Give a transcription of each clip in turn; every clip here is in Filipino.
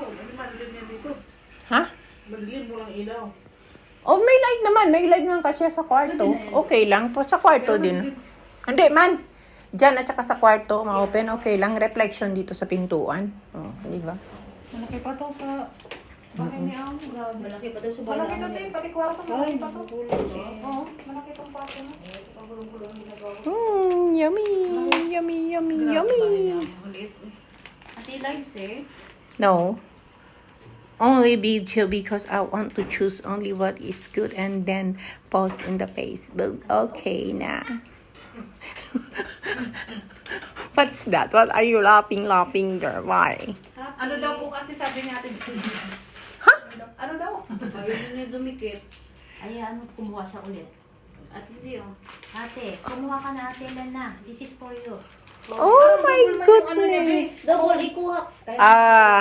Malilim yan dito. Ha? Malilim mo lang ilaw. Oh, may light naman. May light naman kasi sa kwarto. Okay lang. Po sa kwarto din. Hindi, man. Diyan at saka sa kwarto, ma-open. Okay lang. Reflection dito sa pintuan. Oh, di ba? Malaki pa to sa bahay ni Amo. Grabe. Malaki pa daw sa bahay. Malaki to din. Pati kwarto, malaki pa to. Oo, malaki tong kwarto mo. Yummy. Yummy, yummy, yummy. Ate lives eh. No. Only video because I want to choose only what is good and then post in the Facebook. Okay na. What's that? What are you laughing, girl? Why? Ano daw po kasi sabi ni Ate Julie? Ha? Ano daw? Ayun na dumikit. Ay, ano, kumuha siya ulit. At hindi oh. Ate, kumuha ka na ate Lana. This is for you. Oh my goodness. Double, ikuha.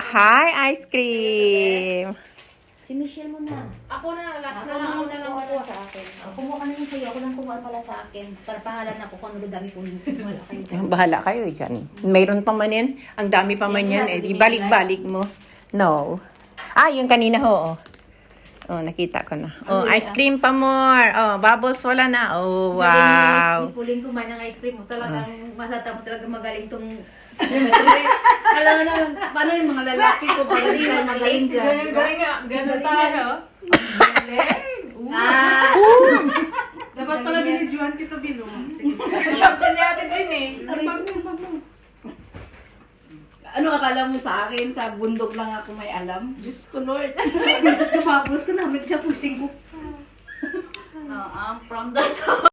Hi, ice cream. Si Michelle mo na. Ako na, last Ako na. na Ako lang na lang kumuha po. sa akin. Kumuha ka na yun sa'yo. Ako lang kumuha pala sa akin. Para pangalan ako kung ano dami kong wala kayo. Bahala kayo dyan. Mayroon pa man yan. Ang dami pa man yan. Eh, di balik-balik mo. No. Ah, yung kanina ho. Oh, nakita ko na. Oh, ice cream pa more. Oh, bubbles wala na. Oh, wow. Ipuling kumain ng ice cream mo. Talagang masata mo talaga magaling tong... Alam mo naman, paano yung mga lalaki ko? Magaling ka. Galing nga. Ganun tayo. Dapat pala binidyohan kita binong. Sa ni Ate Jean eh. Ano akala mo sa akin? Sa bundok lang ako may alam? Diyos ko, Lord. Minsan kapapos ko namin siya pusing ko. I'm from the top.